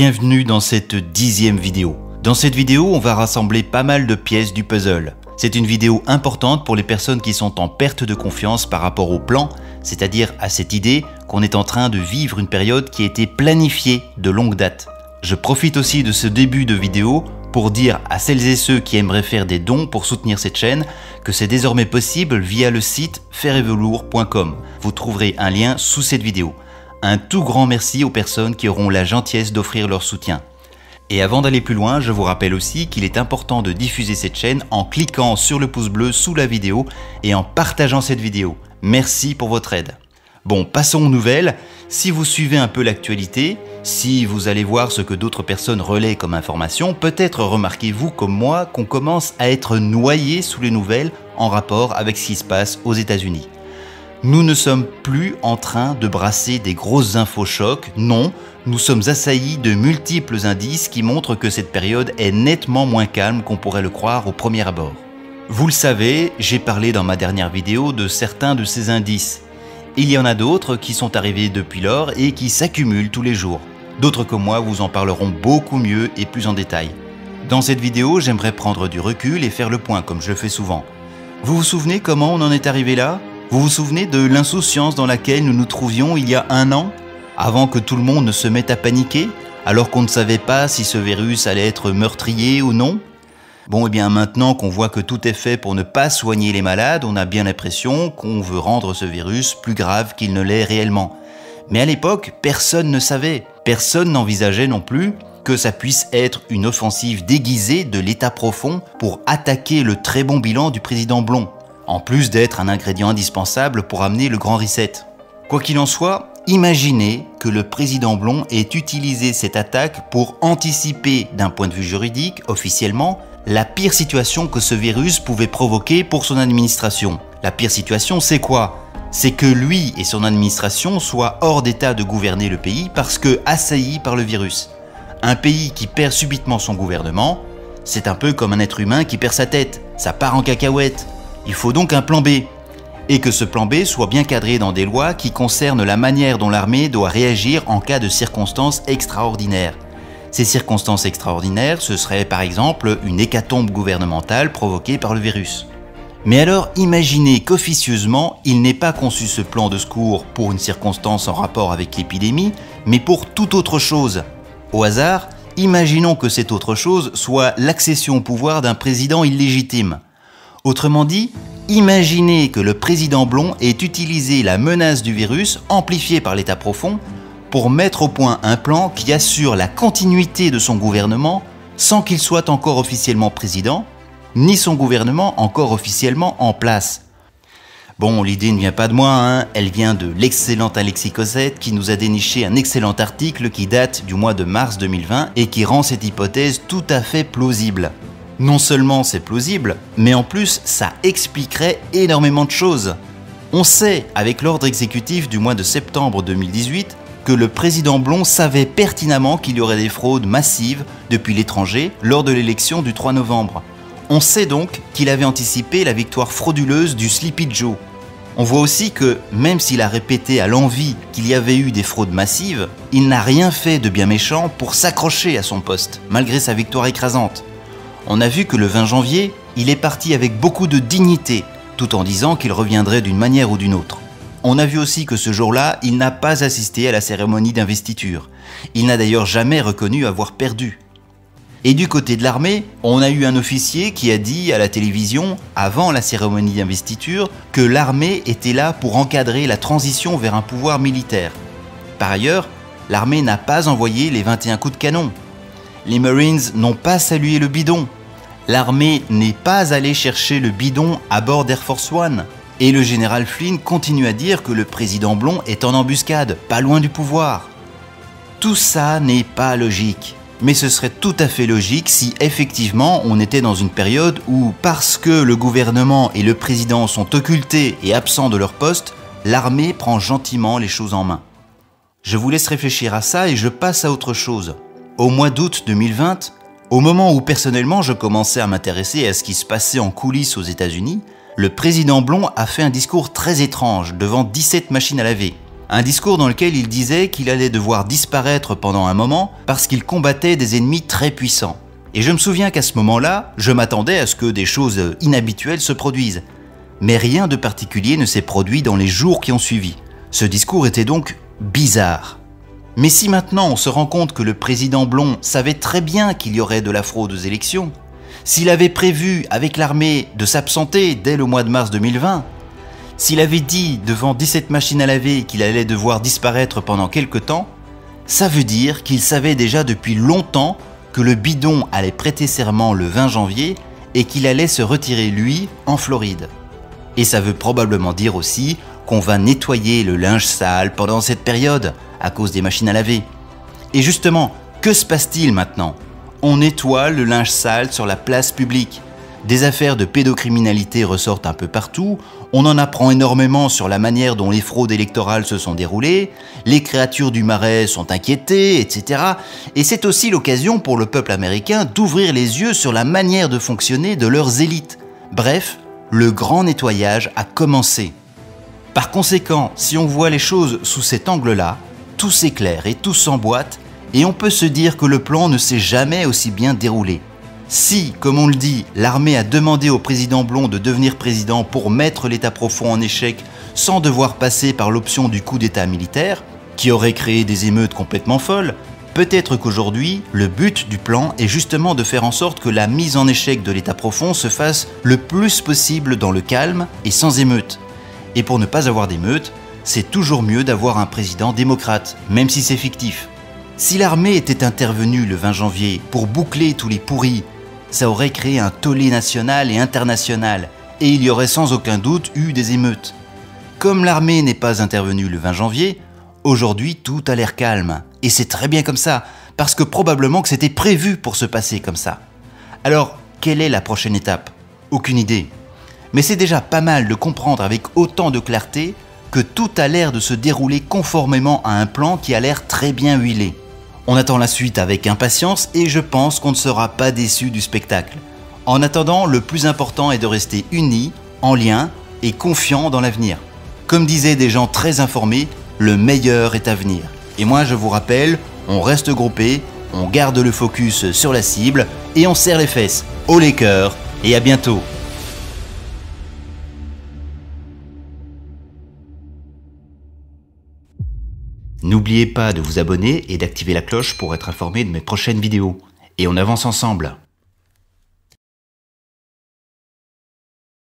Bienvenue dans cette 10e vidéo. Dans cette vidéo, on va rassembler pas mal de pièces du puzzle. C'est une vidéo importante pour les personnes qui sont en perte de confiance par rapport au plan, c'est-à-dire à cette idée qu'on est en train de vivre une période qui a été planifiée de longue date. Je profite aussi de ce début de vidéo pour dire à celles et ceux qui aimeraient faire des dons pour soutenir cette chaîne que c'est désormais possible via le site fairevelours.com. Vous trouverez un lien sous cette vidéo. Un tout grand merci aux personnes qui auront la gentillesse d'offrir leur soutien. Et avant d'aller plus loin, je vous rappelle aussi qu'il est important de diffuser cette chaîne en cliquant sur le pouce bleu sous la vidéo et en partageant cette vidéo. Merci pour votre aide. Bon, passons aux nouvelles. Si vous suivez un peu l'actualité, si vous allez voir ce que d'autres personnes relaient comme information, peut-être remarquez-vous comme moi qu'on commence à être noyé sous les nouvelles en rapport avec ce qui se passe aux États-Unis. Nous ne sommes plus en train de brasser des grosses infos chocs, non, nous sommes assaillis de multiples indices qui montrent que cette période est nettement moins calme qu'on pourrait le croire au premier abord. Vous le savez, j'ai parlé dans ma dernière vidéo de certains de ces indices. Il y en a d'autres qui sont arrivés depuis lors et qui s'accumulent tous les jours. D'autres comme moi vous en parleront beaucoup mieux et plus en détail. Dans cette vidéo, j'aimerais prendre du recul et faire le point comme je le fais souvent. Vous vous souvenez comment on en est arrivé là ? Vous vous souvenez de l'insouciance dans laquelle nous nous trouvions il y a un an, avant que tout le monde ne se mette à paniquer, alors qu'on ne savait pas si ce virus allait être meurtrier ou non? Bon, et bien maintenant qu'on voit que tout est fait pour ne pas soigner les malades, on a bien l'impression qu'on veut rendre ce virus plus grave qu'il ne l'est réellement. Mais à l'époque, personne ne savait, personne n'envisageait non plus que ça puisse être une offensive déguisée de l'État profond pour attaquer le très bon bilan du président Blon, en plus d'être un ingrédient indispensable pour amener le grand reset. Quoi qu'il en soit, imaginez que le président Blon ait utilisé cette attaque pour anticiper, d'un point de vue juridique, officiellement, la pire situation que ce virus pouvait provoquer pour son administration. La pire situation, c'est quoi? C'est que lui et son administration soient hors d'état de gouverner le pays parce que assaillis par le virus. Un pays qui perd subitement son gouvernement, c'est un peu comme un être humain qui perd sa tête, ça part en cacahuète. Il faut donc un plan B, et que ce plan B soit bien cadré dans des lois qui concernent la manière dont l'armée doit réagir en cas de circonstances extraordinaires. Ces circonstances extraordinaires, ce serait par exemple une hécatombe gouvernementale provoquée par le virus. Mais alors imaginez qu'officieusement, il n'ait pas conçu ce plan de secours pour une circonstance en rapport avec l'épidémie, mais pour toute autre chose. Au hasard, imaginons que cette autre chose soit l'accession au pouvoir d'un président illégitime. Autrement dit, imaginez que le président Blon ait utilisé la menace du virus, amplifiée par l'État profond, pour mettre au point un plan qui assure la continuité de son gouvernement sans qu'il soit encore officiellement président, ni son gouvernement encore officiellement en place. Bon, l'idée ne vient pas de moi, hein. Elle vient de l'excellent Alexis Cossette qui nous a déniché un excellent article qui date du mois de mars 2020 et qui rend cette hypothèse tout à fait plausible. Non seulement c'est plausible, mais en plus ça expliquerait énormément de choses. On sait, avec l'ordre exécutif du mois de septembre 2018, que le président Blon savait pertinemment qu'il y aurait des fraudes massives depuis l'étranger lors de l'élection du 3 novembre. On sait donc qu'il avait anticipé la victoire frauduleuse du Sleepy Joe. On voit aussi que, même s'il a répété à l'envi qu'il y avait eu des fraudes massives, il n'a rien fait de bien méchant pour s'accrocher à son poste, malgré sa victoire écrasante. On a vu que le 20 janvier, il est parti avec beaucoup de dignité, tout en disant qu'il reviendrait d'une manière ou d'une autre. On a vu aussi que ce jour-là, il n'a pas assisté à la cérémonie d'investiture. Il n'a d'ailleurs jamais reconnu avoir perdu. Et du côté de l'armée, on a eu un officier qui a dit à la télévision, avant la cérémonie d'investiture, que l'armée était là pour encadrer la transition vers un pouvoir militaire. Par ailleurs, l'armée n'a pas envoyé les 21 coups de canon. Les Marines n'ont pas salué le bidon. L'armée n'est pas allée chercher le bidon à bord d'Air Force One. Et le général Flynn continue à dire que le président Blon est en embuscade, pas loin du pouvoir. Tout ça n'est pas logique. Mais ce serait tout à fait logique si effectivement on était dans une période où, parce que le gouvernement et le président sont occultés et absents de leur poste, l'armée prend gentiment les choses en main. Je vous laisse réfléchir à ça et je passe à autre chose. Au mois d'août 2020, au moment où personnellement je commençais à m'intéresser à ce qui se passait en coulisses aux États-Unis, le président Blon a fait un discours très étrange devant 17 machines à laver. Un discours dans lequel il disait qu'il allait devoir disparaître pendant un moment parce qu'il combattait des ennemis très puissants. Et je me souviens qu'à ce moment-là, je m'attendais à ce que des choses inhabituelles se produisent. Mais rien de particulier ne s'est produit dans les jours qui ont suivi. Ce discours était donc bizarre. Mais si maintenant on se rend compte que le président Blond savait très bien qu'il y aurait de la fraude aux élections, s'il avait prévu avec l'armée de s'absenter dès le mois de mars 2020, s'il avait dit devant 17 machines à laver qu'il allait devoir disparaître pendant quelque temps, ça veut dire qu'il savait déjà depuis longtemps que le bidon allait prêter serment le 20 janvier et qu'il allait se retirer lui en Floride. Et ça veut probablement dire aussi qu'on va nettoyer le linge sale pendant cette période à cause des machines à laver. Et justement, que se passe-t-il maintenant? On nettoie le linge sale sur la place publique. Des affaires de pédocriminalité ressortent un peu partout, on en apprend énormément sur la manière dont les fraudes électorales se sont déroulées, les créatures du Marais sont inquiétées, etc. Et c'est aussi l'occasion pour le peuple américain d'ouvrir les yeux sur la manière de fonctionner de leurs élites. Bref, le grand nettoyage a commencé. Par conséquent, si on voit les choses sous cet angle-là, tout s'éclaire et tout s'emboîte, et on peut se dire que le plan ne s'est jamais aussi bien déroulé. Si, comme on le dit, l'armée a demandé au président Blond de devenir président pour mettre l'État profond en échec sans devoir passer par l'option du coup d'État militaire, qui aurait créé des émeutes complètement folles, peut-être qu'aujourd'hui, le but du plan est justement de faire en sorte que la mise en échec de l'État profond se fasse le plus possible dans le calme et sans émeute. Et pour ne pas avoir d'émeute, c'est toujours mieux d'avoir un président démocrate, même si c'est fictif. Si l'armée était intervenue le 20 janvier pour boucler tous les pourris, ça aurait créé un tollé national et international, et il y aurait sans aucun doute eu des émeutes. Comme l'armée n'est pas intervenue le 20 janvier, aujourd'hui tout a l'air calme, et c'est très bien comme ça, parce que probablement que c'était prévu pour se passer comme ça. Alors, quelle est la prochaine étape? Aucune idée. Mais c'est déjà pas mal de comprendre avec autant de clarté que tout a l'air de se dérouler conformément à un plan qui a l'air très bien huilé. On attend la suite avec impatience et je pense qu'on ne sera pas déçu du spectacle. En attendant, le plus important est de rester unis, en lien et confiants dans l'avenir. Comme disaient des gens très informés, le meilleur est à venir. Et moi je vous rappelle, on reste groupés, on garde le focus sur la cible et on serre les fesses. Haut les cœurs et à bientôt. N'oubliez pas de vous abonner et d'activer la cloche pour être informé de mes prochaines vidéos. Et on avance ensemble.